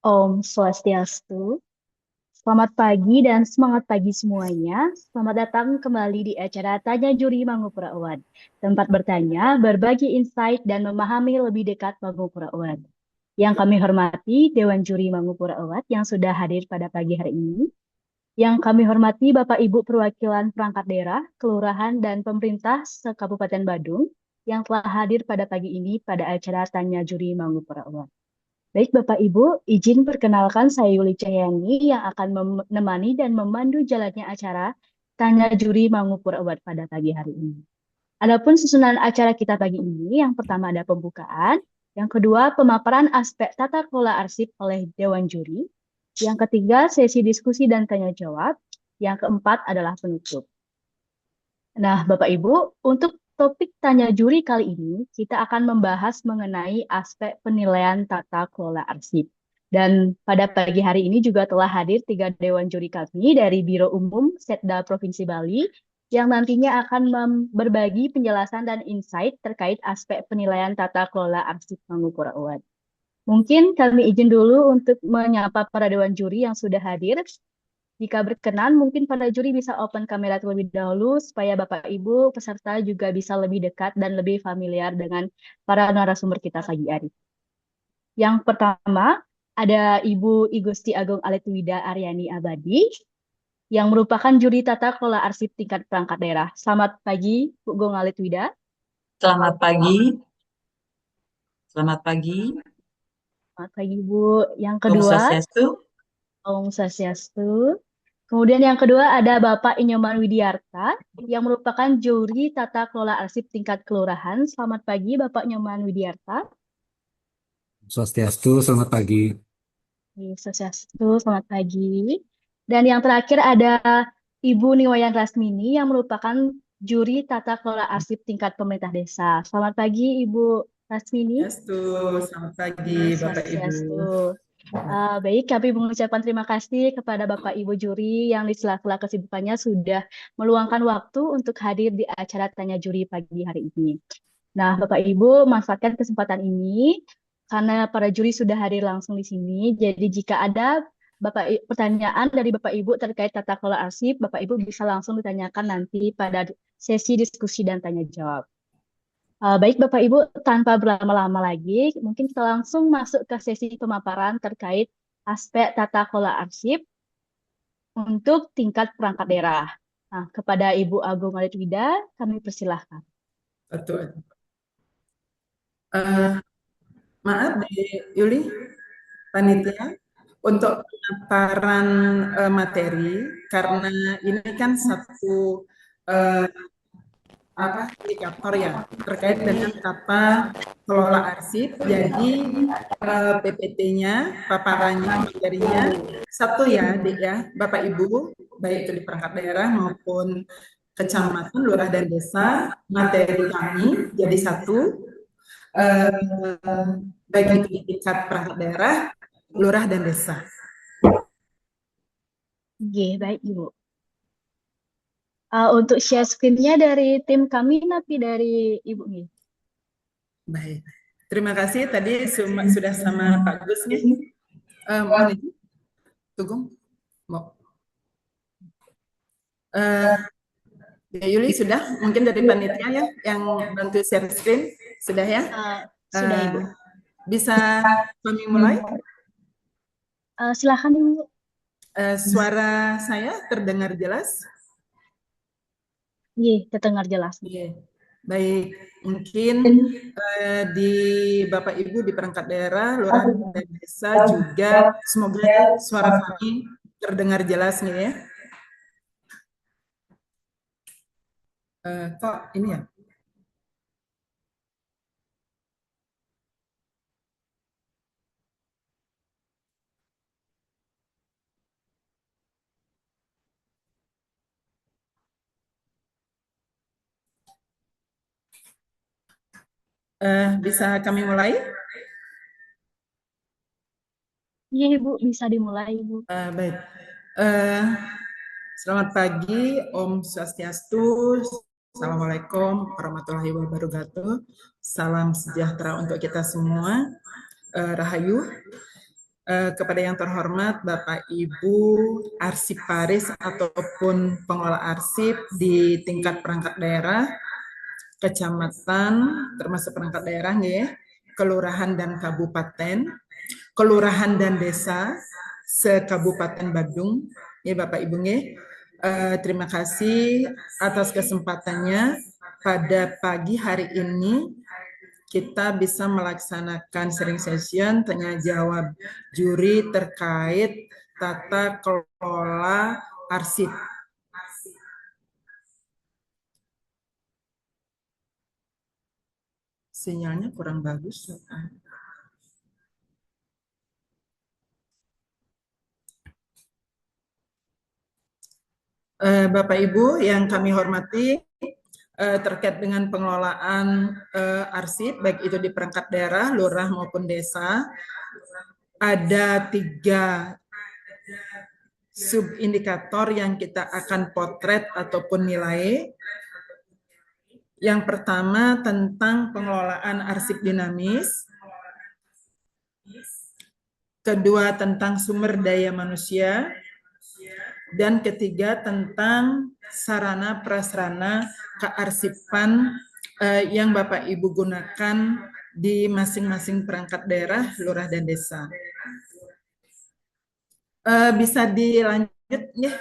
Om Swastiastu. Selamat pagi dan semangat pagi semuanya. Selamat datang kembali di acara Tanya Juri Mangupura Award. Tempat bertanya, berbagi insight, dan memahami lebih dekat Mangupura Award. Yang kami hormati Dewan Juri Mangupura Award yang sudah hadir pada pagi hari ini. Yang kami hormati Bapak Ibu perwakilan perangkat daerah, kelurahan, dan pemerintah se-Kabupaten Badung yang telah hadir pada pagi ini pada acara Tanya Juri Mangupura Award. Baik Bapak Ibu, izin perkenalkan saya Yuli Cahyani yang akan menemani dan memandu jalannya acara Tanya Juri Mangupur Award pada pagi hari ini. Adapun susunan acara kita pagi ini, yang pertama ada pembukaan, yang kedua pemaparan aspek tata kelola arsip oleh Dewan Juri, yang ketiga sesi diskusi dan tanya jawab, yang keempat adalah penutup. Nah, Bapak Ibu, untuk topik tanya juri kali ini, kita akan membahas mengenai aspek penilaian tata kelola arsip. Dan pada pagi hari ini juga telah hadir 3 dewan juri kami dari Biro Umum Setda Provinsi Bali yang nantinya akan berbagi penjelasan dan insight terkait aspek penilaian tata kelola arsip Mangupura Award. Mungkin kami izin dulu untuk menyapa para dewan juri yang sudah hadir. Jika berkenan, mungkin para juri bisa open kamera terlebih dahulu supaya Bapak Ibu peserta juga bisa lebih dekat dan lebih familiar dengan para narasumber kita pagi hari. Yang pertama, ada Ibu Igusti Agung Aletwida Aryani Abadi, yang merupakan juri tata kelola arsip tingkat perangkat daerah. Selamat pagi, Bu Agung Aletwida. Selamat pagi, selamat pagi. Selamat pagi, Bu. Yang Om kedua, Swastiastu. Om Swastiastu. Kemudian yang kedua ada Bapak Inyoman Widiarta yang merupakan juri tata kelola arsip tingkat kelurahan. Selamat pagi Bapak Inyoman Widiarta. Swastiastu, selamat pagi. Swastiastu, selamat pagi. Dan yang terakhir ada Ibu Niwayan Rasmini yang merupakan juri tata kelola arsip tingkat pemerintah desa. Selamat pagi Ibu Rasmini. Swastiastu, selamat pagi Bapak Ibu. Swastiastu. Baik, kami mengucapkan terima kasih kepada Bapak Ibu juri yang di sela-sela kesibukannya sudah meluangkan waktu untuk hadir di acara Tanya Juri pagi hari ini. Nah, Bapak Ibu, manfaatkan kesempatan ini karena para juri sudah hadir langsung di sini. Jadi jika ada pertanyaan dari Bapak Ibu terkait tata kelola arsip, Bapak Ibu bisa langsung ditanyakan nanti pada sesi diskusi dan tanya jawab. Baik Bapak Ibu, tanpa berlama-lama lagi, mungkin kita langsung masuk ke sesi pemaparan terkait aspek tata kelola arsip untuk tingkat perangkat daerah. Nah, kepada Ibu Agung Aritwida, kami persilahkan. Betul. Maaf, Yuli, panitia, untuk pemaparan materi, karena ini kan satu indikator ya terkait dengan tata kelola arsip. Jadi PPT-nya, paparannya, materinya satu ya, Dek ya, Bapak Ibu, baik itu di perangkat daerah maupun kecamatan, lurah dan desa, materi kami jadi satu, baik itu di tingkat perangkat daerah, lurah dan desa. Oke, baik Ibu. Untuk share screen-nya dari tim kami, nanti dari Ibu nih. Baik, terima kasih. Tadi sudah sama Pak Gus nih. Mohon izin, Tugong. Ya Yuli sudah, mungkin dari panitia ya yang bantu share screen sudah ya. Sudah Ibu. Bisa kami mulai? Silakan Ibu. Suara saya terdengar jelas? Iya, terdengar jelas. Iya. Baik, mungkin di Bapak Ibu di perangkat daerah, lurah dan desa juga semoga suara kami terdengar jelas nih ya. Kok ini ya? Bisa kami mulai? Iya Ibu, bisa dimulai Ibu. Baik. Selamat pagi, Om Swastiastu. Assalamualaikum warahmatullahi wabarakatuh. Salam sejahtera untuk kita semua. Rahayu. kepada yang terhormat Bapak Ibu arsiparis ataupun pengelola arsip di tingkat perangkat daerah, kecamatan, termasuk perangkat daerah ya, kelurahan dan kabupaten, kelurahan dan desa se-Kabupaten Badung, ya Bapak Ibu ya. Terima kasih atas kesempatannya pada pagi hari ini kita bisa melaksanakan sharing session tanya jawab juri terkait tata kelola arsip. Sinyalnya kurang bagus. Bapak Ibu yang kami hormati, terkait dengan pengelolaan arsip, baik itu di perangkat daerah, lurah maupun desa, ada 3 subindikator yang kita akan potret ataupun nilai. Yang pertama tentang pengelolaan arsip dinamis, kedua tentang sumber daya manusia, dan ketiga tentang sarana prasarana kearsipan yang Bapak Ibu gunakan di masing-masing perangkat daerah, lurah dan desa. Bisa dilanjut ya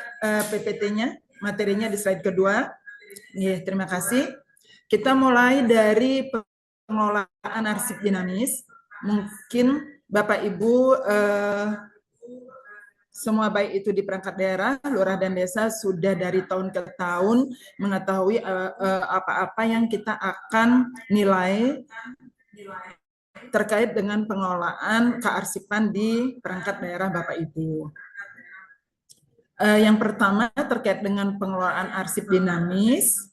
PPT-nya, materinya di slide kedua. Ya, terima kasih. Kita mulai dari pengelolaan arsip dinamis. Mungkin Bapak Ibu semua baik itu di perangkat daerah, lurah dan desa sudah dari tahun ke tahun mengetahui apa-apa yang kita akan nilai terkait dengan pengelolaan kearsipan di perangkat daerah Bapak Ibu. Yang pertama terkait dengan pengelolaan arsip dinamis,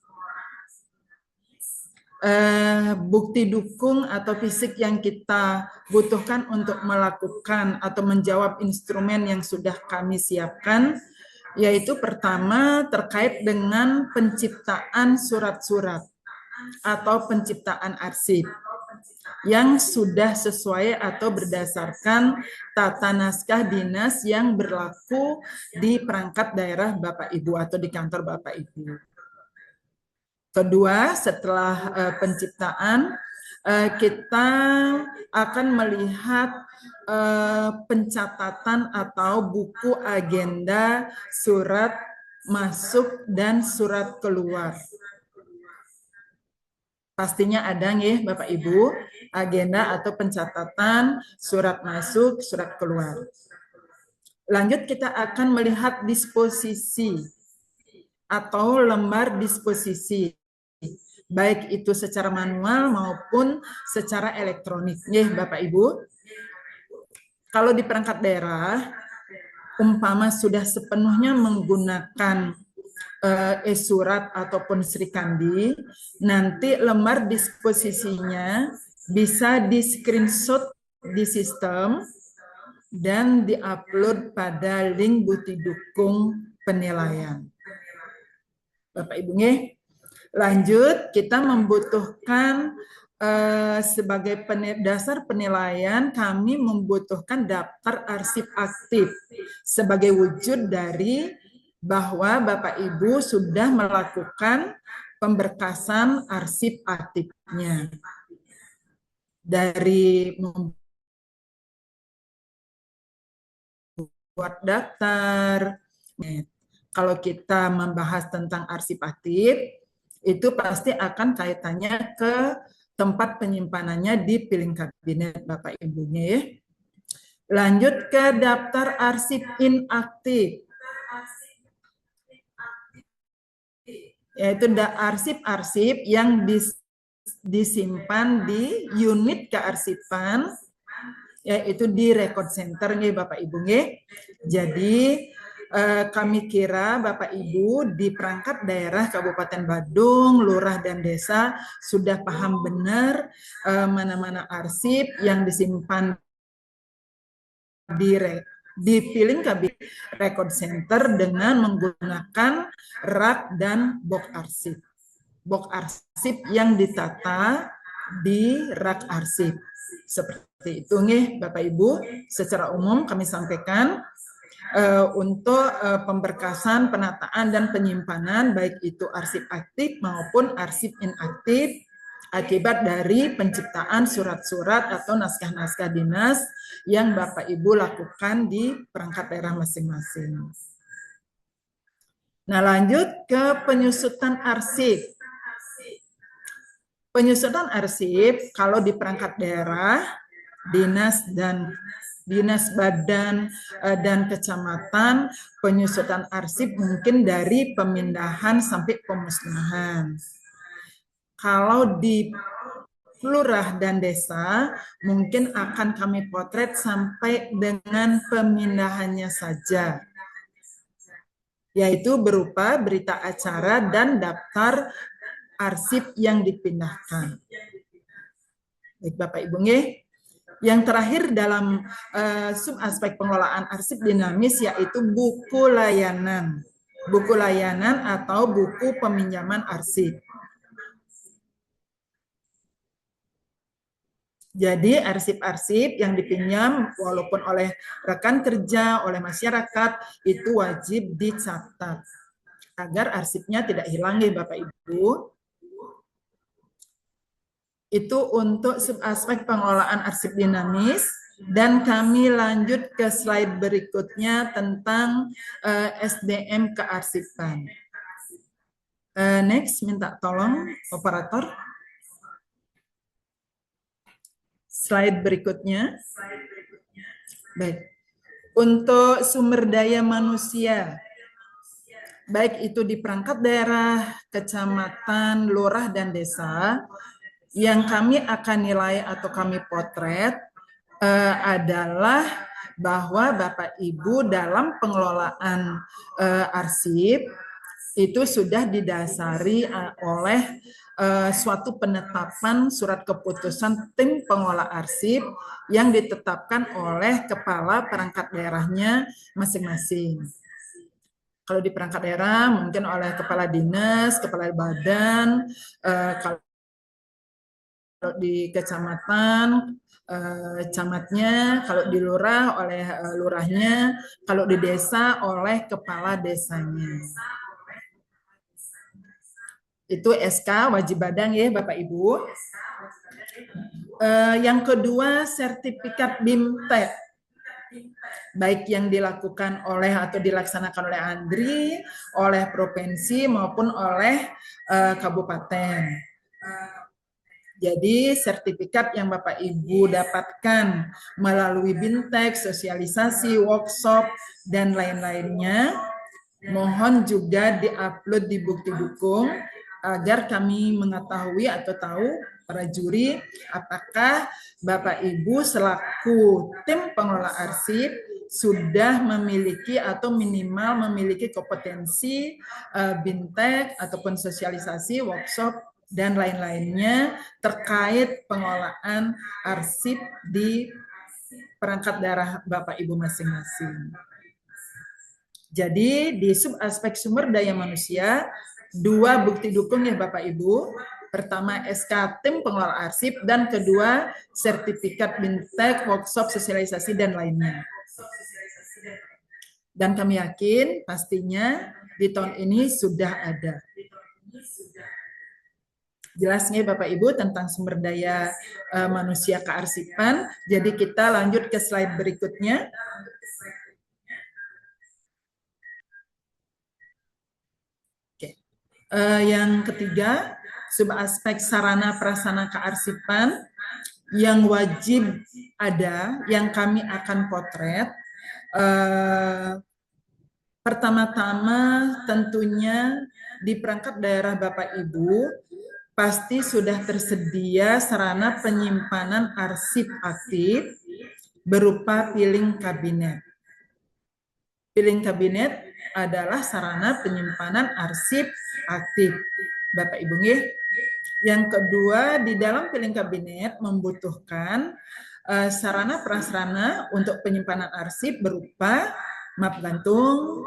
bukti dukung atau fisik yang kita butuhkan untuk melakukan atau menjawab instrumen yang sudah kami siapkan, yaitu pertama terkait dengan penciptaan surat-surat atau penciptaan arsip yang sudah sesuai atau berdasarkan tata naskah dinas yang berlaku di perangkat daerah Bapak Ibu atau di kantor Bapak Ibu. Kedua, setelah penciptaan, kita akan melihat pencatatan atau buku agenda surat masuk dan surat keluar. Pastinya ada nih Bapak Ibu, agenda atau pencatatan surat masuk, surat keluar. Lanjut kita akan melihat disposisi atau lembar disposisi, baik itu secara manual maupun secara elektronik. Ya, Bapak Ibu. Kalau di perangkat daerah, umpama sudah sepenuhnya menggunakan e-surat ataupun Srikandi, nanti lembar disposisinya bisa di-screenshot di sistem dan di-upload pada link bukti dukung penilaian. Bapak Ibu nih, lanjut kita membutuhkan sebagai dasar penilaian kami membutuhkan daftar arsip aktif sebagai wujud dari bahwa Bapak Ibu sudah melakukan pemberkasan arsip aktifnya. Dari membuat daftar, kalau kita membahas tentang arsip aktif, itu pasti akan kaitannya ke tempat penyimpanannya di piling kabinet Bapak Ibunya ya. Lanjut ke daftar arsip inaktif. Yaitu arsip-arsip yang disimpan di unit kearsipan, yaitu di record center nih Bapak Ibu nih. Jadi kami kira Bapak Ibu di perangkat daerah Kabupaten Badung, lurah dan desa sudah paham benar mana-mana arsip yang disimpan di piling kabinet record center dengan menggunakan rak dan box arsip. Box arsip yang ditata di rak arsip. Seperti itu nih Bapak Ibu, secara umum kami sampaikan untuk pemberkasan, penataan, dan penyimpanan baik itu arsip aktif maupun arsip inaktif akibat dari penciptaan surat-surat atau naskah-naskah dinas yang Bapak Ibu lakukan di perangkat daerah masing-masing. Nah, lanjut ke penyusutan arsip. Penyusutan arsip kalau di perangkat daerah, dinas badan dan kecamatan, penyusutan arsip mungkin dari pemindahan sampai pemusnahan. Kalau di lurah dan desa mungkin akan kami potret sampai dengan pemindahannya saja, yaitu berupa berita acara dan daftar arsip yang dipindahkan. Baik Bapak Ibu nggih. Yang terakhir dalam subaspek pengelolaan arsip dinamis yaitu buku layanan. Buku layanan atau buku peminjaman arsip. Jadi arsip-arsip yang dipinjam walaupun oleh rekan kerja, oleh masyarakat itu wajib dicatat agar arsipnya tidak hilang ya Bapak Ibu. Itu untuk subaspek pengelolaan arsip dinamis. Dan kami lanjut ke slide berikutnya tentang SDM kearsipan. Next, minta tolong operator. Slide berikutnya. Baik. Untuk sumber daya manusia, baik itu di perangkat daerah, kecamatan, lurah, dan desa, yang kami akan nilai atau kami potret adalah bahwa Bapak Ibu dalam pengelolaan arsip itu sudah didasari oleh suatu penetapan surat keputusan tim pengelola arsip yang ditetapkan oleh kepala perangkat daerahnya masing-masing. Kalau di perangkat daerah mungkin oleh kepala dinas, kepala badan, kalau di kecamatan camatnya, kalau di lurah oleh lurahnya, kalau di desa oleh kepala desanya. Itu SK wajib badan ya Bapak Ibu. Yang kedua sertifikat BIMTEK, baik yang dilakukan oleh atau dilaksanakan oleh Andri, oleh provinsi maupun oleh kabupaten. Jadi sertifikat yang Bapak Ibu dapatkan melalui BIMTEK, sosialisasi, workshop, dan lain-lainnya, mohon juga diupload di bukti dukung agar kami mengetahui atau tahu para juri apakah Bapak Ibu selaku tim pengelola arsip sudah memiliki atau minimal memiliki kompetensi BIMTEK ataupun sosialisasi, workshop, dan lain-lainnya terkait pengelolaan arsip di perangkat daerah Bapak Ibu masing-masing. Jadi di subaspek sumber daya manusia, dua bukti dukung ya Bapak Ibu. Pertama SK tim pengelola arsip dan kedua sertifikat BIMTEK, workshop, sosialisasi, dan lainnya. Dan kami yakin pastinya di tahun ini sudah ada. Jelasnya Bapak Ibu tentang sumber daya manusia kearsipan. Jadi kita lanjut ke slide berikutnya. Yang ketiga, subaspek sarana prasarana kearsipan yang wajib ada, yang kami akan potret. Pertama-tama tentunya di perangkat daerah Bapak Ibu pasti sudah tersedia sarana penyimpanan arsip aktif berupa piling kabinet. Piling kabinet adalah sarana penyimpanan arsip aktif. Bapak Ibu nggih. Yang kedua, di dalam piling kabinet membutuhkan sarana prasarana untuk penyimpanan arsip berupa map gantung,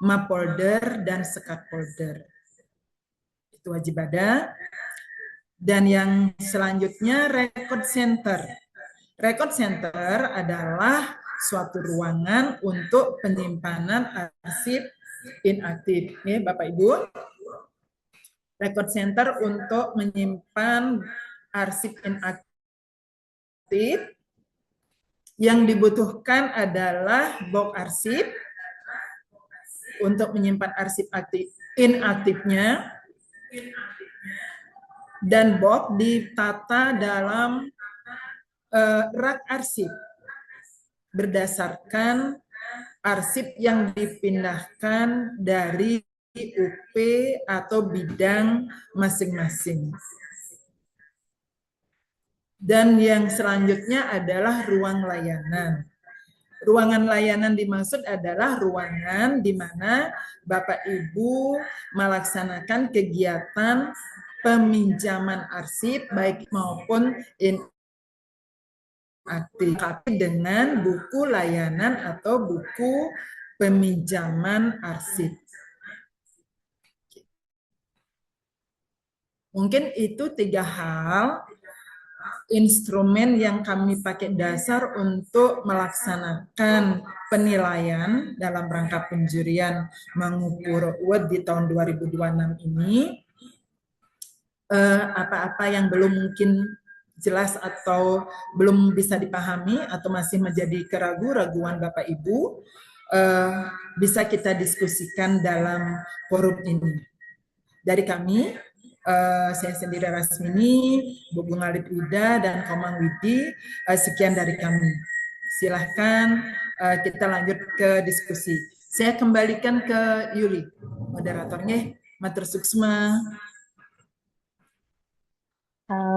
map folder, dan sekat folder. Itu wajib ada. Dan yang selanjutnya record center. Record center adalah suatu ruangan untuk penyimpanan arsip inaktif. Nih Bapak Ibu, record center untuk menyimpan arsip inaktif. Yang dibutuhkan adalah box arsip untuk menyimpan arsip inaktifnya, dan box ditata dalam rak arsip berdasarkan arsip yang dipindahkan dari UP atau bidang masing-masing. Dan yang selanjutnya adalah ruang layanan. Ruangan layanan dimaksud adalah ruangan di mana Bapak Ibu melaksanakan kegiatan peminjaman arsip baik maupun inaktif dengan buku layanan atau buku peminjaman arsip. Mungkin itu 3 hal instrumen yang kami pakai dasar untuk melaksanakan penilaian dalam rangka penjurian mengukur award di tahun 2026 ini. Apa-apa yang belum mungkin jelas atau belum bisa dipahami atau masih menjadi keraguan-raguan Bapak Ibu, bisa kita diskusikan dalam forum ini. Dari kami, saya sendiri Rasmini, Bu Gungalip Ida, dan Komang Widi, sekian dari kami. Silahkan kita lanjut ke diskusi. Saya kembalikan ke Yuli, moderatornya, Matur Suksma.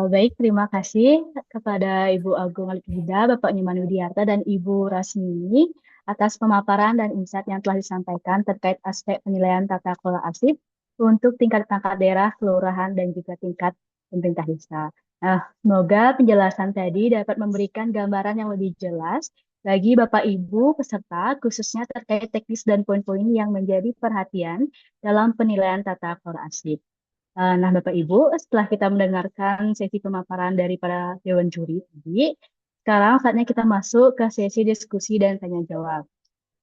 Baik, terima kasih kepada Ibu Agung Alipida, Bapak Nyoman Widiarta, dan Ibu Rasmini atas pemaparan dan insight yang telah disampaikan terkait aspek penilaian tata kelola arsip untuk tingkat perangkat daerah, kelurahan, dan juga tingkat pemerintah desa. Nah, semoga penjelasan tadi dapat memberikan gambaran yang lebih jelas bagi Bapak Ibu peserta, khususnya terkait teknis dan poin-poin yang menjadi perhatian dalam penilaian tata kelola arsip. Nah, Bapak Ibu, setelah kita mendengarkan sesi pemaparan dari para dewan juri tadi, sekarang saatnya kita masuk ke sesi diskusi dan tanya jawab.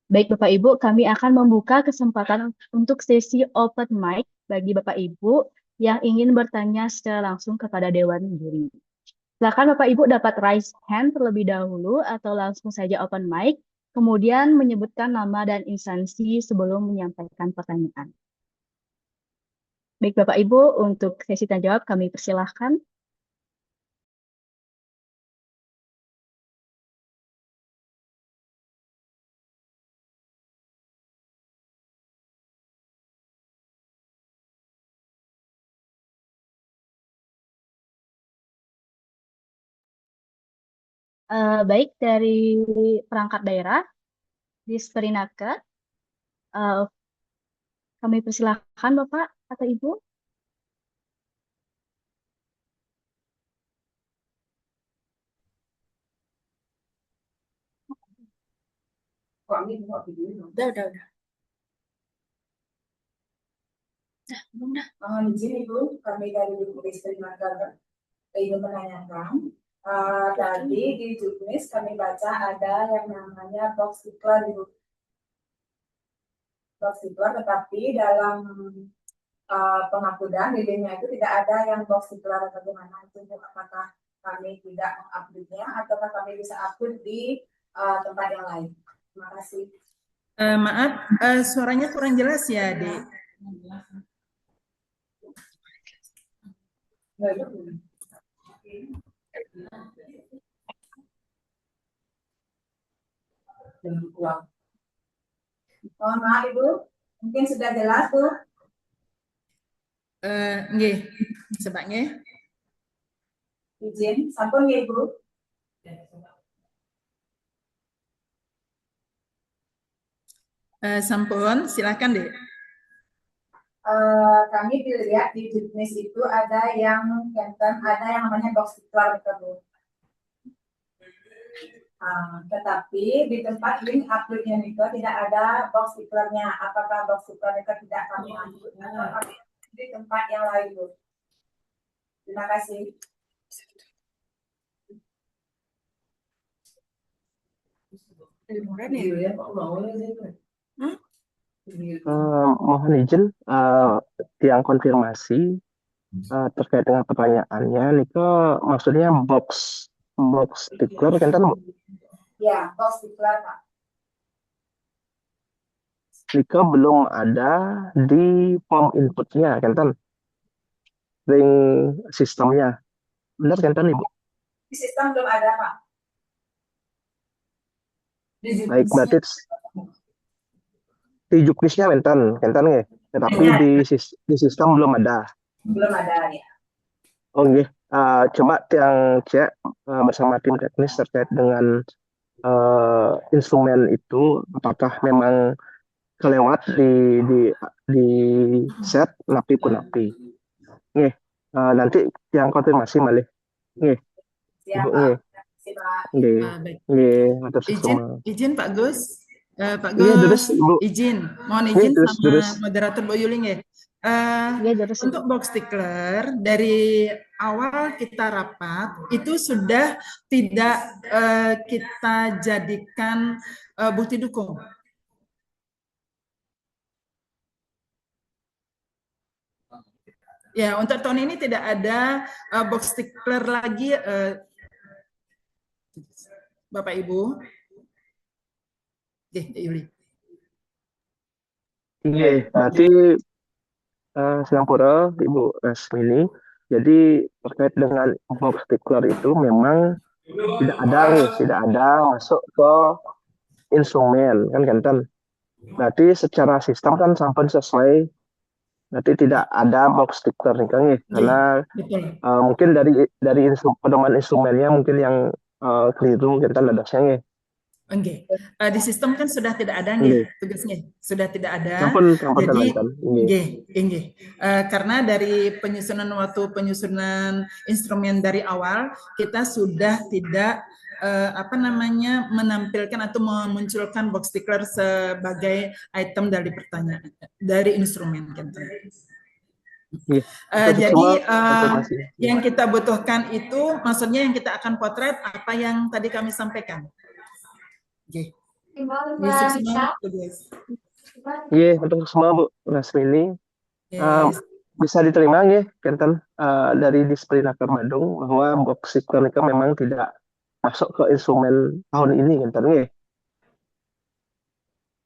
Baik Bapak Ibu, kami akan membuka kesempatan untuk sesi open mic bagi Bapak Ibu yang ingin bertanya secara langsung kepada dewan juri. Silakan Bapak Ibu dapat raise hand terlebih dahulu atau langsung saja open mic, kemudian menyebutkan nama dan instansi sebelum menyampaikan pertanyaan. Baik Bapak Ibu, untuk sesi tanya jawab kami persilahkan. Baik dari perangkat daerah, di Sperinaka, kami persilahkan Bapak atau Ibu. Udah. Mohon izin Ibu, kami dari Sperinaka ingin menanyakan. Tadi di juknis kami baca ada yang namanya box iklan Ibu. Box iklan, tetapi dalam penguploadan dirinya itu tidak ada yang box iklan atau bagaimana itu. Apakah kami tidak menguploadnya ataukah kami bisa upload di tempat yang lain? Terima kasih. Maaf, suaranya kurang jelas ya, Dek. Mohon maaf Ibu, mungkin sudah jelas Bu. Nggih, sebabnya. Izin, sampun nggih Ibu. Sampun, silakan Dek. Kami dilihat di juknis itu ada yang namanya box iklan Bu. Tetapi di tempat link uploadnya itu tidak ada box iklannya. Apakah box iklan itu tidak kami upload atau kami di tempat yang lain Bu? Terima kasih. Mohon izin yang konfirmasi terkait dengan pertanyaannya. Niko maksudnya box sticker kan Bu? Ya, box sticker Pak. Niko belum ada di form inputnya kan ring sistemnya. Benar kan Ibu? Di sistem belum ada Pak. Baik, berarti di juknisnya kan ya. Tetapi di sistem belum ada. Belum ada ya. Oh iya, coba yang cek bersama tim teknis terkait dengan instrumen itu, apakah memang kelewat di set napi pun napi. Nih, nanti yang konfirmasi malih. Nih, Siapa? Izin Pak Gus. Pak Iya, Gus, Ibu. mohon izin Terus, sama moderator Bu Yuling ya. Untuk Ibu. box sticker dari awal kita rapat itu sudah tidak kita jadikan bukti dukung. Ya, untuk tahun ini tidak ada box sticker lagi, Bapak Ibu. Oke, Yuli. Iya, berarti Singapura, Ibu Resmini. Jadi terkait dengan box sticker itu memang tidak ada masuk ke instrumen kan. Berarti secara sistem kan sampun sesuai. Berarti tidak ada box sticker nih Kang ya, karena mungkin dari pedoman instrumennya mungkin yang keliru kan adanya. Oke, di sistem kan sudah tidak ada nih tugasnya, sudah tidak ada. Jadi, karena dari penyusunan instrumen dari awal kita sudah tidak menampilkan atau memunculkan box sticker sebagai item dari pertanyaan dari instrumen kan. Jadi yang kita butuhkan itu maksudnya yang kita akan potret apa yang tadi kami sampaikan. Oke. Iya, untuk semua Bu Rasmini bisa diterima ya Kenten dari Disperinaker Bandung bahwa box sticker memang tidak masuk ke instrumen tahun ini Kenten ya.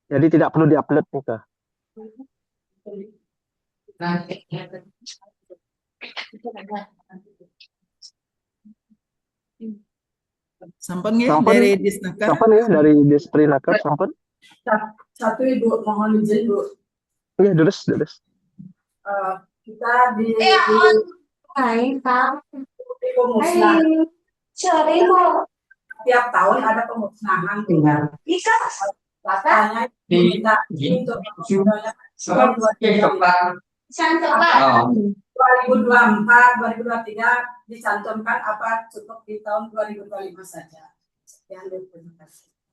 Jadi tidak perlu diupload nih Kak. Sampun ya dari Disnaker. Sampun ya dari Disperinaker sampun. Satu Ibu, mohon izin Bu. Iya, terus. Kita di pemusnahan. Tiap tahun ada pemusnahan. Katanya kita untuk 2024, 2023 dicantumkan apa cukup di tahun 2025 saja.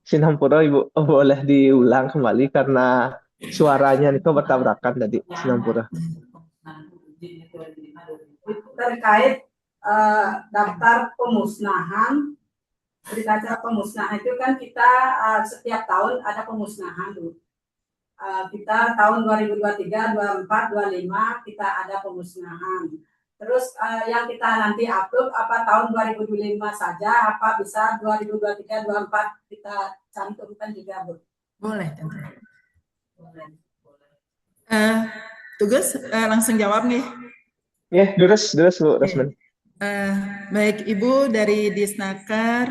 Sinampura Ibu, boleh diulang kembali karena suaranya itu bertabrakan tadi Sinampura. Terkait daftar pemusnahan, berita pemusnahan itu kan kita setiap tahun ada pemusnahan dulu. Kita tahun 2023, 24, 25 kita ada pemusnahan. Terus yang kita nanti upload apa tahun 2025 saja, apa bisa 2023, 24 kita cantumkan juga Bu? Boleh. Tugas langsung jawab nih. Ya, terus Bu Rasmin. Baik Ibu dari Disnaker.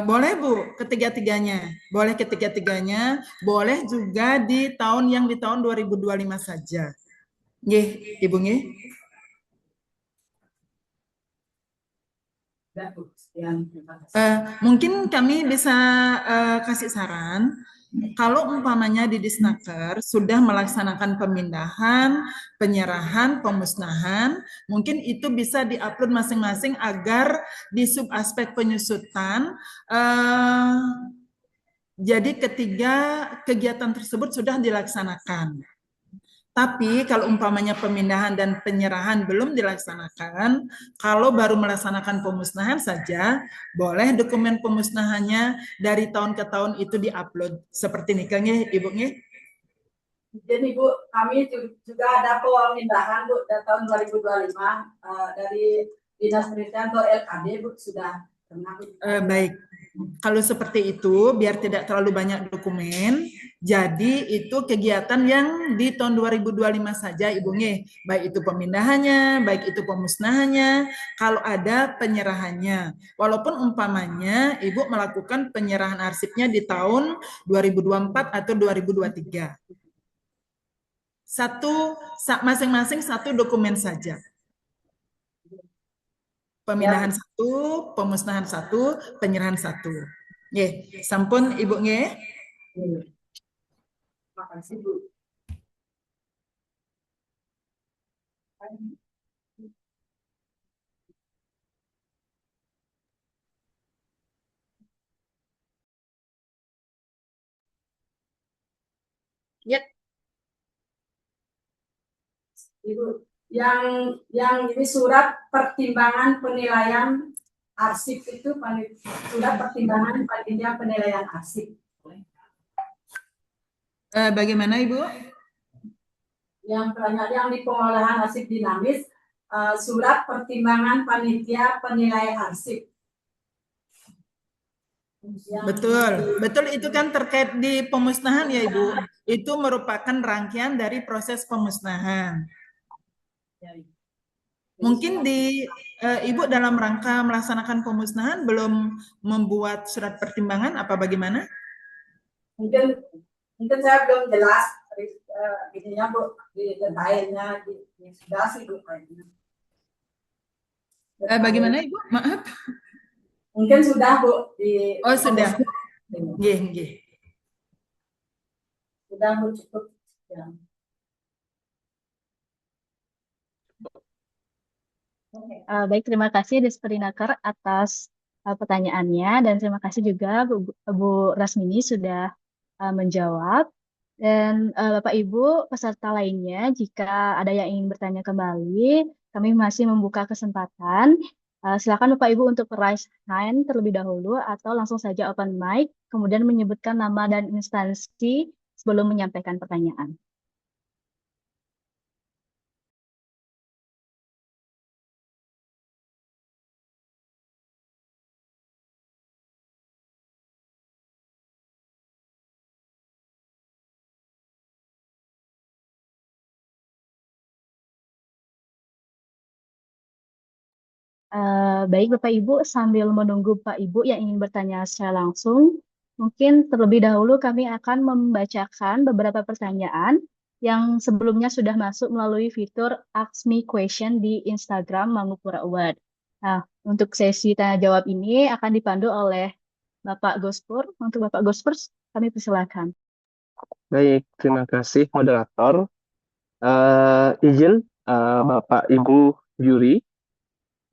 Boleh Bu, ketiga-tiganya. Boleh ketiga-tiganya, boleh juga di tahun 2025 saja. Nggih, Ibu nggih. Mungkin kami bisa kasih saran, kalau umpamanya di Disnaker sudah melaksanakan pemindahan, penyerahan, pemusnahan, mungkin itu bisa diupload masing-masing agar di sub aspek penyusutan, jadi ketiga kegiatan tersebut sudah dilaksanakan. Tapi kalau umpamanya pemindahan dan penyerahan belum dilaksanakan, kalau baru melaksanakan pemusnahan saja, boleh dokumen pemusnahannya dari tahun ke tahun itu diupload. Seperti ini, kan Ibu nggih? Jadi Bu, kami juga ada pemindahan Bu dari tahun 2025 dari Dinas Pendidikan ke LKD Bu sudah pernah. Baik. Kalau seperti itu, biar tidak terlalu banyak dokumen, jadi itu kegiatan yang di tahun 2025 saja Ibu nggih, baik itu pemindahannya, baik itu pemusnahannya, kalau ada penyerahannya. Walaupun umpamanya Ibu melakukan penyerahan arsipnya di tahun 2024 atau 2023. Masing-masing satu dokumen saja. Pemindahan satu, pemusnahan satu, penyerahan satu. Nggih, sampun Ibu nggih. Makasih Bu. Ya. Ibu, yang ini surat pertimbangan penilaian arsip itu surat pertimbangan panitia penilaian arsip. Bagaimana Ibu? Yang di pengolahan arsip dinamis, surat pertimbangan panitia penilai arsip. Betul itu kan terkait di pemusnahan ya Ibu. Itu merupakan rangkaian dari proses pemusnahan. Mungkin Ibu dalam rangka melaksanakan pemusnahan belum membuat surat pertimbangan apa bagaimana? Mungkin saya belum jelas ininya Bu, di detailnya sudah sih Bu kayaknya. Bagaimana Ibu? Maaf. Mungkin sudah Bu di. Oh sudah. Nggih. Sudah Bu, cukup. Ya. Baik, terima kasih Des Perinaker atas pertanyaannya dan terima kasih juga Bu Rasmini sudah menjawab. Dan Bapak Ibu peserta lainnya, jika ada yang ingin bertanya kembali, kami masih membuka kesempatan. Silakan Bapak Ibu untuk raise hand terlebih dahulu atau langsung saja open mic, kemudian menyebutkan nama dan instansi sebelum menyampaikan pertanyaan. Baik Bapak Ibu, sambil menunggu Pak Ibu yang ingin bertanya secara langsung, mungkin terlebih dahulu kami akan membacakan beberapa pertanyaan yang sebelumnya sudah masuk melalui fitur Ask Me Question di Instagram Mangupura Award. Nah, untuk sesi tanya jawab ini akan dipandu oleh Bapak Gospur. Untuk Bapak Gospur, kami persilakan. Baik, terima kasih moderator. Izin Bapak Ibu juri,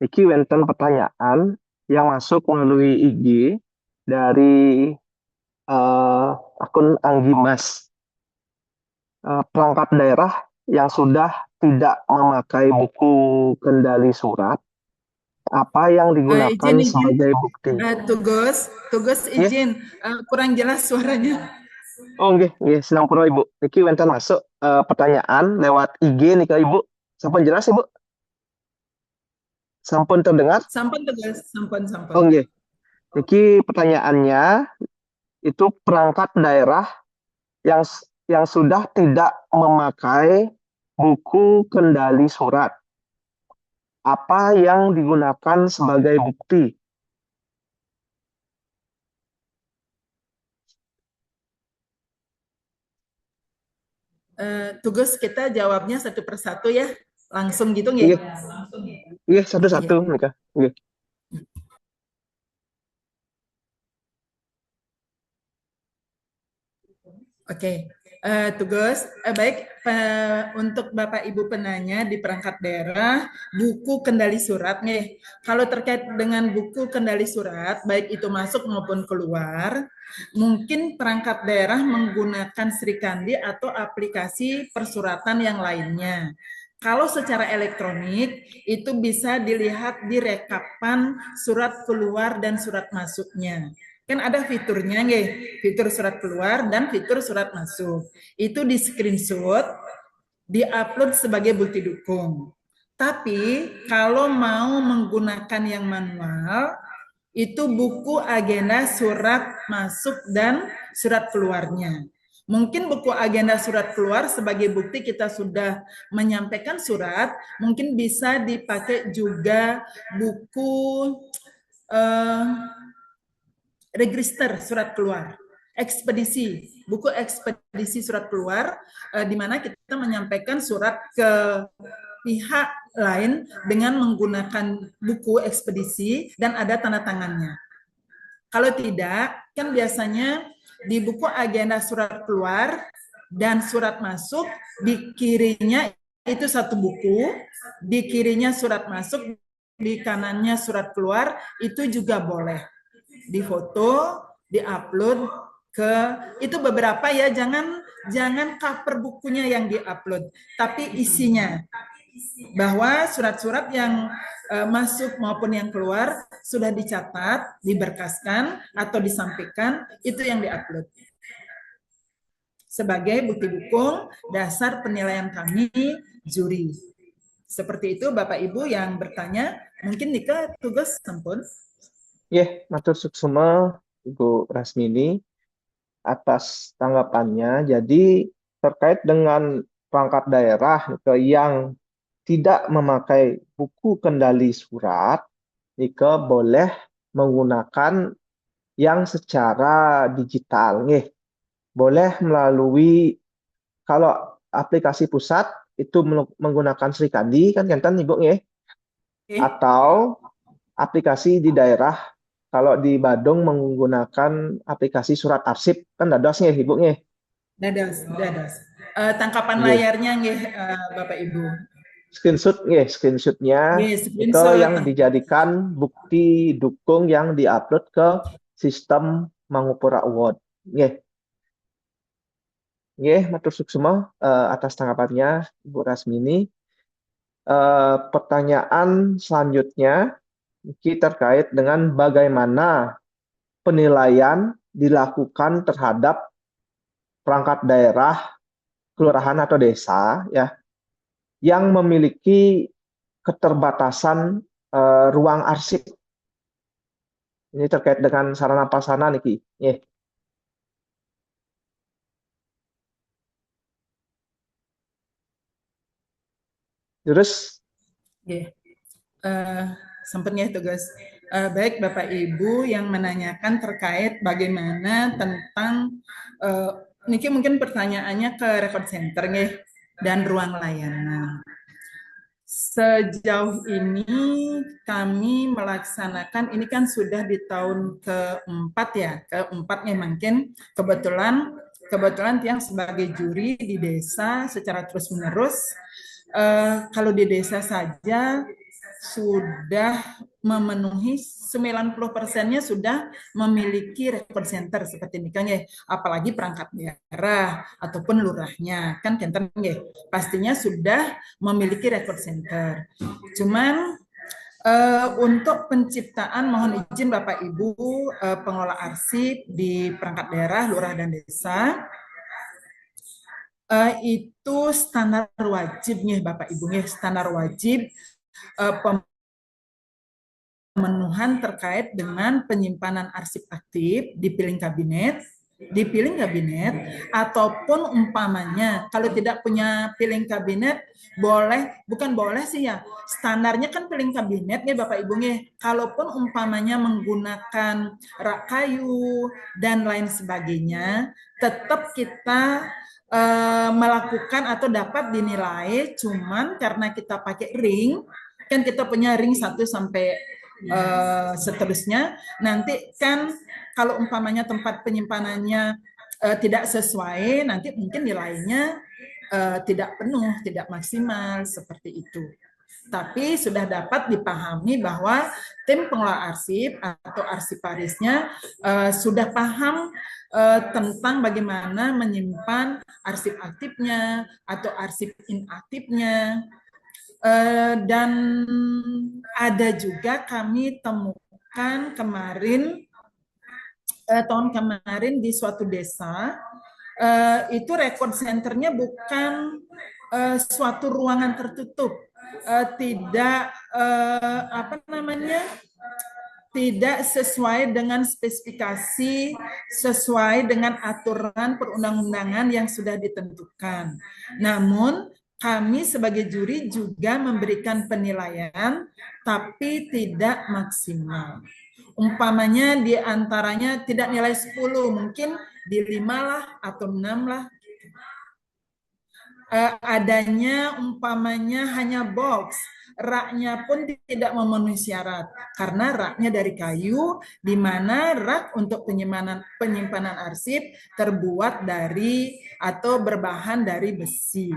iki wonten pertanyaan yang masuk melalui IG dari akun Anggi Mas. Perangkat daerah yang sudah tidak memakai buku kendali surat, apa yang digunakan Izin. sebagai bukti? Tugas izin, kurang jelas suaranya. Oh nggih, senang pura Ibu. Niki wonten masuk pertanyaan lewat IG nih ke Ibu. Sampun jelas Ibu? Sampun terdengar? Sampun tugas, sampun. Oh nggih. Niki pertanyaannya itu perangkat daerah yang sudah tidak memakai buku kendali surat. Apa yang digunakan sebagai bukti? Tugas kita jawabnya satu persatu ya, langsung gitu nggih? Iya, satu-satu Nika. Nggih. Oke. Tugas baik untuk Bapak Ibu penanya di perangkat daerah buku kendali surat nih. Kalau terkait dengan buku kendali surat baik itu masuk maupun keluar, mungkin perangkat daerah menggunakan Srikandi atau aplikasi persuratan yang lainnya. Kalau secara elektronik itu bisa dilihat di rekapan surat keluar dan surat masuknya. Kan ada fiturnya nggih, fitur surat keluar dan fitur surat masuk. Itu di screenshot, di-upload sebagai bukti dukung. Tapi kalau mau menggunakan yang manual, itu buku agenda surat masuk dan surat keluarnya. Mungkin buku agenda surat keluar sebagai bukti kita sudah menyampaikan surat, mungkin bisa dipakai juga buku register surat keluar, ekspedisi, buku ekspedisi surat keluar, di mana kita menyampaikan surat ke pihak lain dengan menggunakan buku ekspedisi dan ada tanda tangannya. Kalau tidak, kan biasanya di buku agenda surat keluar dan surat masuk, di kirinya itu satu buku, di kirinya surat masuk, di kanannya surat keluar, itu juga boleh difoto, diupload ke itu beberapa ya, jangan cover bukunya yang diupload, tapi isinya bahwa surat-surat yang masuk maupun yang keluar sudah dicatat, diberkaskan atau disampaikan, itu yang diupload sebagai bukti dukung dasar penilaian kami juri. Seperti itu Bapak Ibu yang bertanya, mungkin Nika tugas sampun. Matur suksema Ibu Rasmini atas tanggapannya. Jadi terkait dengan perangkat daerah yang tidak memakai buku kendali surat, Nika boleh menggunakan yang secara digital. Boleh melalui, kalau aplikasi pusat itu menggunakan Srikandi, kan Ibu, atau aplikasi di daerah. Kalau di Badung menggunakan aplikasi surat arsip, kan dados Ibu. Dados. Tangkapan layarnya Bapak Ibu. Screenshotnya itu yang dijadikan bukti dukung yang diupload ke sistem Mangupura Award. Matur suksema atas tanggapannya Ibu Rasmini. Pertanyaan selanjutnya terkait dengan bagaimana penilaian dilakukan terhadap perangkat daerah, kelurahan atau desa yang memiliki keterbatasan ruang arsip. Ini terkait dengan sarana prasarana niki. Terus sempatnya tugas. Baik Bapak Ibu yang menanyakan terkait bagaimana tentang niki mungkin pertanyaannya ke record center dan ruang layanan. Sejauh ini kami melaksanakan, ini kan sudah di tahun keempat mungkin kebetulan yang sebagai juri di desa secara terus-menerus. Kalau di desa saja sudah memenuhi 90%-nya sudah memiliki record center seperti ini kan apalagi perangkat daerah ataupun lurahnya kan pastinya sudah memiliki record center. Cuman untuk penciptaan, mohon izin Bapak Ibu pengelola arsip di perangkat daerah, lurah dan desa, itu standar wajibnya Bapak Ibu standar wajib pemenuhan terkait dengan penyimpanan arsip aktif di piling kabinet, ataupun umpamanya kalau tidak punya piling kabinet standarnya kan piling kabinet Bapak Ibu kalaupun umpamanya menggunakan rak kayu dan lain sebagainya, tetap kita melakukan atau dapat dinilai, cuman karena kita pakai ring, kan kita punya ring 1 sampai seterusnya, nanti kan kalau umpamanya tempat penyimpanannya tidak sesuai, nanti mungkin nilainya tidak penuh, tidak maksimal seperti itu. Tapi sudah dapat dipahami bahwa tim pengelola arsip atau arsiparisnya sudah paham tentang bagaimana menyimpan arsip aktifnya atau arsip inaktifnya. Dan ada juga kami temukan kemarin, tahun kemarin di suatu desa, itu record centernya bukan suatu ruangan tertutup, tidak tidak sesuai dengan spesifikasi, sesuai dengan aturan perundang-undangan yang sudah ditentukan. Namun kami sebagai juri juga memberikan penilaian, tapi tidak maksimal. Umpamanya di antaranya tidak nilai 10, mungkin di 5 lah atau 6 lah. Adanya umpamanya hanya box, raknya pun tidak memenuhi syarat karena raknya dari kayu, di mana rak untuk penyimpanan arsip terbuat dari atau berbahan dari besi.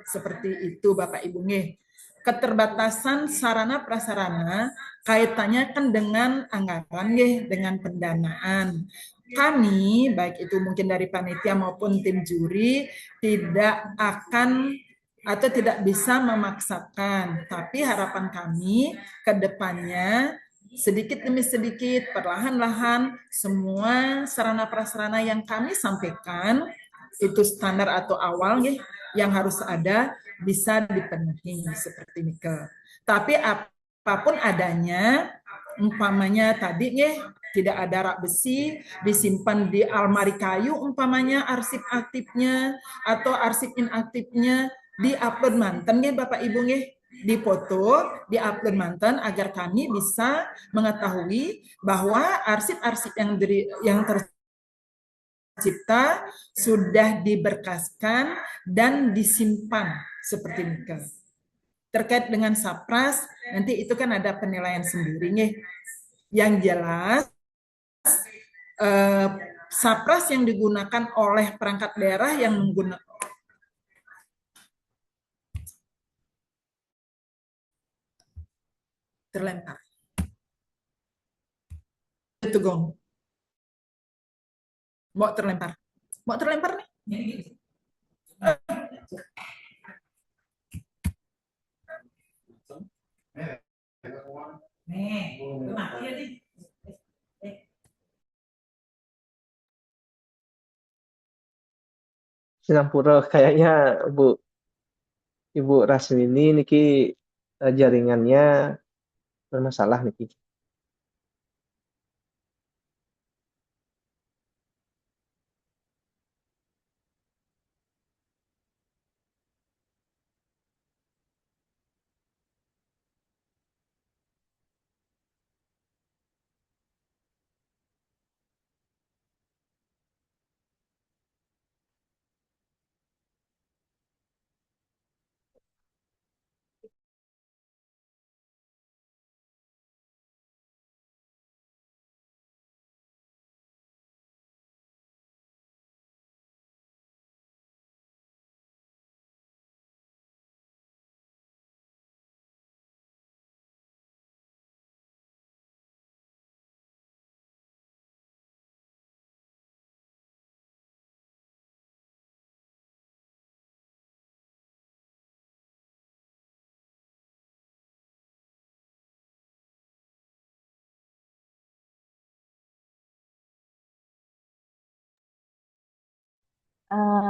Seperti itu Bapak Ibu nggih. Keterbatasan sarana prasarana kaitannya kan dengan anggaran nggih, dengan pendanaan. Kami, baik itu mungkin dari panitia maupun tim juri, tidak akan atau tidak bisa memaksakan. Tapi harapan kami ke depannya, sedikit demi sedikit, perlahan-lahan, semua sarana prasarana yang kami sampaikan, itu standar atau awal yang harus ada, bisa dipenuhi seperti nikel. Tapi apapun adanya, umpamanya tadi tidak ada rak besi, disimpan di almari kayu umpamanya arsip aktifnya atau arsip inaktifnya, di-upload manten Bapak Ibu dipoto, di-upload manten agar kami bisa mengetahui bahwa arsip-arsip yang tercipta sudah diberkaskan dan disimpan seperti nikel. Terkait dengan sapras, nanti itu kan ada penilaian sendiri Yang jelas, sapras yang digunakan oleh perangkat daerah yang menggunakan terlempar. Itu gong. Mau terlempar nih. Singapura kayaknya Ibu Rasmini niki jaringannya bermasalah niki.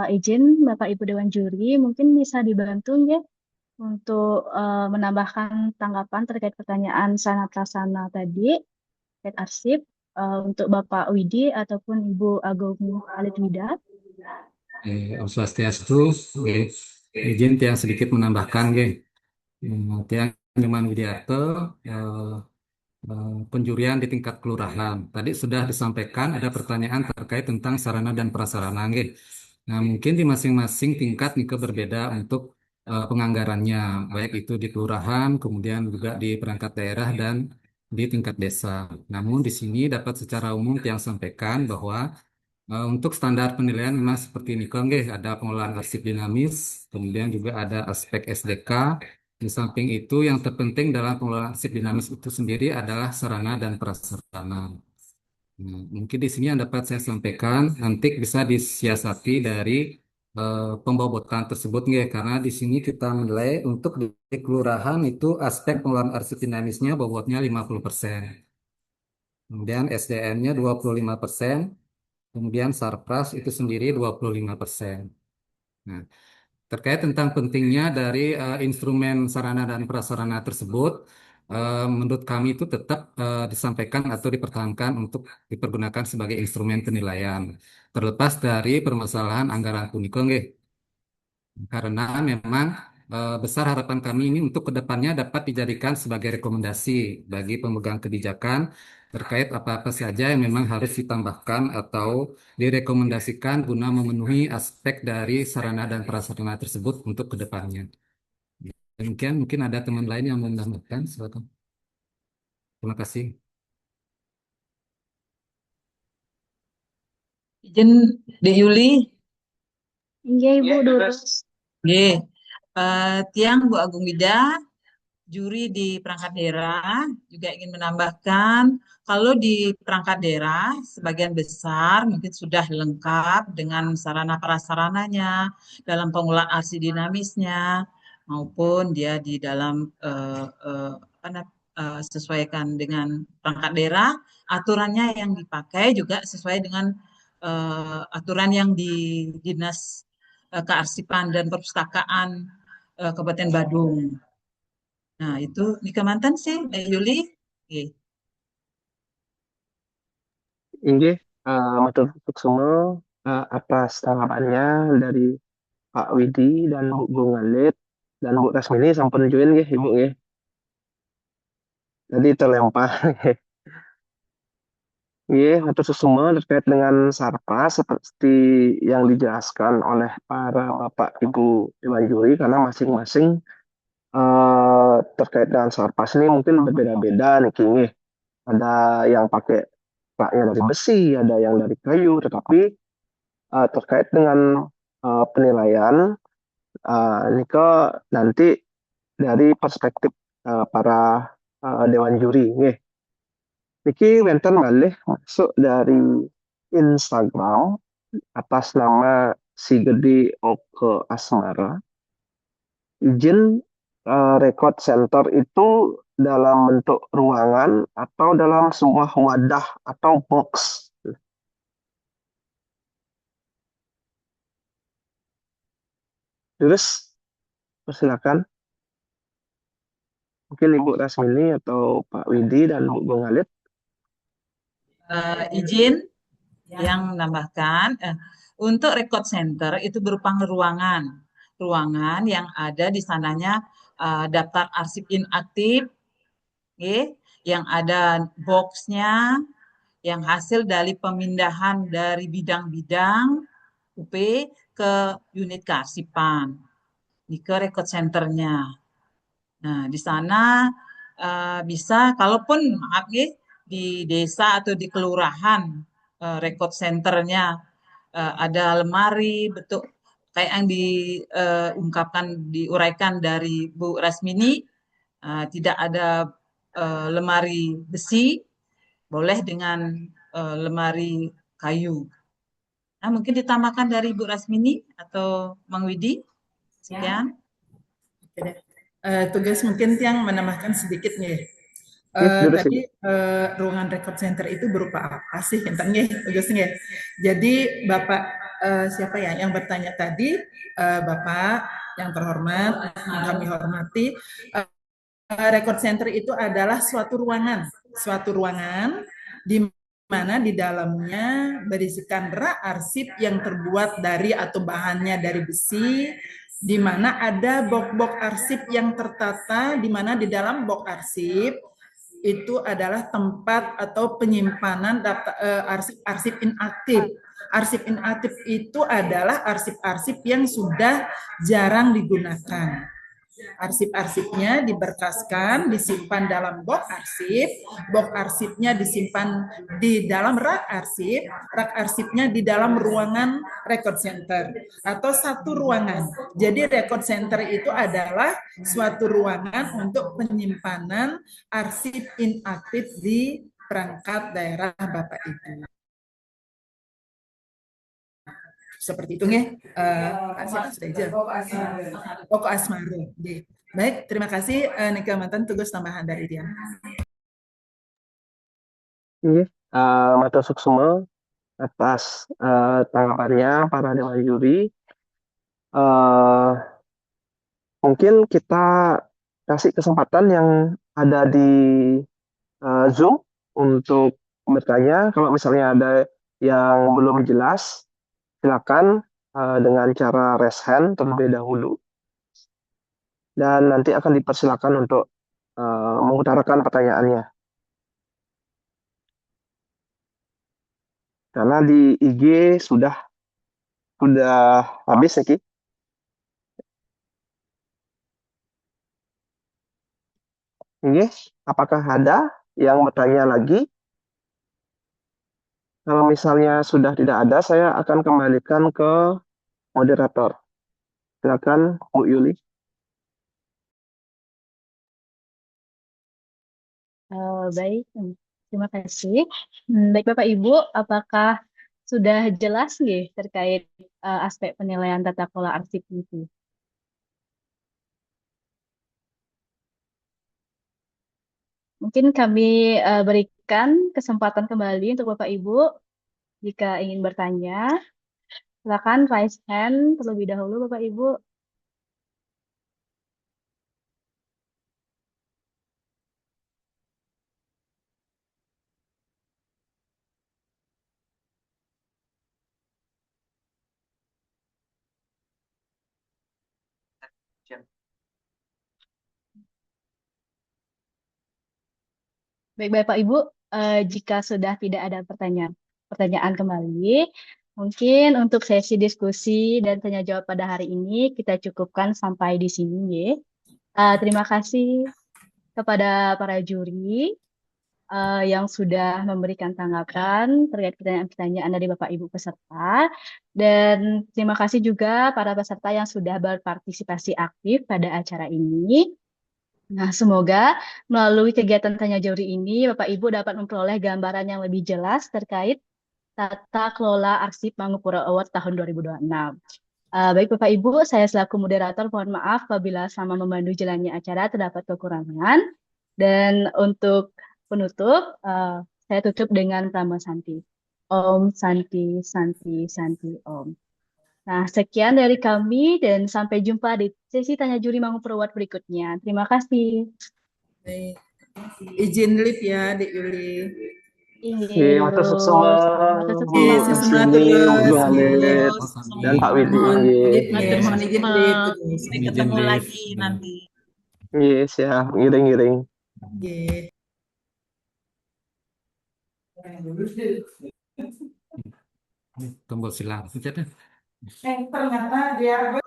Izin Bapak Ibu Dewan Juri, mungkin bisa dibantu ya untuk menambahkan tanggapan terkait pertanyaan sana prasana tadi terkait arsip untuk Bapak Widi ataupun Ibu Agung Alitwida. Om Swastiastu, izin tiang sedikit menambahkan tiang Nyoman Widiarto, penjurian di tingkat kelurahan. Tadi sudah disampaikan ada pertanyaan terkait tentang sarana dan prasarana Nah, mungkin di masing-masing tingkat nih berbeda untuk penganggarannya, baik itu di kelurahan, kemudian juga di perangkat daerah dan di tingkat desa. Namun di sini dapat secara umum yang sampaikan bahwa Untuk standar penilaian memang seperti ini, Kang, nggih, ada pengolahan arsip dinamis, kemudian juga ada aspek SDK. Di samping itu, yang terpenting dalam pengolahan arsip dinamis itu sendiri adalah sarana dan prasarana. Nah, mungkin di sini yang dapat saya sampaikan, nanti bisa disiasati dari pembobotan tersebut, nggih, karena di sini kita menilai untuk di kelurahan itu aspek pengolahan arsip dinamisnya bobotnya 50%. Kemudian SDM-nya 25%. Kemudian Sarpras itu sendiri 25%. Nah, terkait tentang pentingnya dari instrumen sarana dan prasarana tersebut, menurut kami itu tetap disampaikan atau dipertahankan untuk dipergunakan sebagai instrumen penilaian. Terlepas dari permasalahan anggaran punika, nggih. Karena memang besar harapan kami ini untuk kedepannya dapat dijadikan sebagai rekomendasi bagi pemegang kebijakan terkait apa-apa saja yang memang harus ditambahkan atau direkomendasikan guna memenuhi aspek dari sarana dan prasarana tersebut untuk kedepannya. Demikian, mungkin ada teman lain yang mau menambahkan, silakan. Terima kasih. Izin Dek Yuli, Iya, Ibu Durus. nggih. Tiang Bu Agung Wida, juri di perangkat daerah juga ingin menambahkan kalau di perangkat daerah sebagian besar mungkin sudah lengkap dengan sarana prasarananya dalam pengolahan arsip dinamisnya maupun dia di dalam sesuaikan dengan perangkat daerah, aturannya yang dipakai juga sesuai dengan aturan yang di Dinas Kearsipan dan Perpustakaan Kabupaten Badung. Nah, itu di Kemantan sih, Yuli. Oke. Inggih, matur semua atas tanggapannya dari Pak Widi dan Bu Ngalit dan Bu Rasmini sampun join nggih Ibu nggih. Jadi terlempar. Iya, matur semua terkait dengan Sarpras seperti yang dijelaskan oleh para Bapak Ibu Dewan Juri karena masing-masing terkait dengan Sarpras ini mungkin berbeda-beda nih King. Ada yang pakai raknya dari besi, ada yang dari kayu, tetapi terkait dengan penilaian Niko nanti dari perspektif para Dewan Juri nggih. Niki wenten malih masuk dari Instagram atas nama si Gede Oke Asmara. Izin record center itu dalam bentuk ruangan atau dalam sebuah wadah atau box. Terus persilakan. Mungkin Ibu Rasmini atau Pak Widi dan Bu Ngalit. Izin yang menambahkan untuk record center itu berupa ruangan yang ada di sananya daftar arsip inaktif, yang ada boxnya, yang hasil dari pemindahan dari bidang-bidang UP ke unit kearsipan, ke record centernya. Nah, di sana bisa, kalaupun maaf ya, di desa atau di kelurahan record centernya ada lemari bentuk kayak yang diuraikan dari Bu Rasmini, tidak ada lemari besi, boleh dengan lemari kayu. Nah, mungkin ditambahkan dari Bu Rasmini atau Mang Widi. Sekian. Tugas mungkin yang menambahkan sedikit nih. Tadi ruangan record center itu berupa apa sih? Tugasnya. Jadi Bapak siapa ya yang bertanya tadi, Bapak yang terhormat, yang kami hormati, record center itu adalah suatu ruangan di mana di dalamnya berisikan rak arsip yang terbuat dari atau bahannya dari besi, di mana ada box-box arsip yang tertata, di mana di dalam box arsip itu adalah tempat atau penyimpanan arsip inaktif. Arsip inaktif itu adalah arsip-arsip yang sudah jarang digunakan. Arsip-arsipnya diberkaskan, disimpan dalam box arsipnya disimpan di dalam rak arsipnya di dalam ruangan record center atau satu ruangan. Jadi record center itu adalah suatu ruangan untuk penyimpanan arsip inaktif di perangkat daerah Bapak Ibu. Seperti itu nggih. Siapa sudah aja. Pokok Asmaru. Baik, terima kasih Nika mantan tugas tambahan dari dia. Iya, matur suksema atas tanggapannya para dewan juri. Mungkin kita kasih kesempatan yang ada di Zoom untuk bertanya. Kalau misalnya ada yang belum jelas, silakan dengan cara raise hand terlebih dahulu. Dan nanti akan dipersilakan untuk mengutarakan pertanyaannya. Karena di IG sudah habis ya, Ki. Oke, apakah ada yang bertanya lagi? Kalau misalnya sudah tidak ada, saya akan kembalikan ke moderator. Silakan, Bu Yuli. Baik, terima kasih. Baik Bapak Ibu, apakah sudah jelas nih terkait aspek penilaian tata kelola arsip itu? Mungkin kami berikan kesempatan kembali untuk Bapak Ibu jika ingin bertanya. Silakan raise hand terlebih dahulu Bapak Ibu. Baik Bapak Ibu, jika sudah tidak ada pertanyaan kembali, mungkin untuk sesi diskusi dan tanya jawab pada hari ini kita cukupkan sampai di sini ya. Terima kasih kepada para juri yang sudah memberikan tanggapan terkait pertanyaan-pertanyaan dari Bapak Ibu peserta. Dan terima kasih juga para peserta yang sudah berpartisipasi aktif pada acara ini. Nah, semoga melalui kegiatan tanya juri ini, Bapak Ibu dapat memperoleh gambaran yang lebih jelas terkait tata kelola arsip Mangupura Award tahun 2026. Baik Bapak Ibu, saya selaku moderator mohon maaf apabila sama memandu jalannya acara terdapat kekurangan. Dan untuk penutup, saya tutup dengan Prama Santi. Om Santi, Santi, Santi, Om. Nah, sekian dari kami dan sampai jumpa di sesi tanya juri Mangupura Award berikutnya. Terima kasih. Baik. Izin live ya, Dik Yuli. Iya, matur suksema, Bu Sini, Bu Halid, dan Pak Willy. Mohon izin live. Sampai ketemu lagi nanti. Iya, siap. Ngiring-ngiring. Tombol silang. Ternyata dia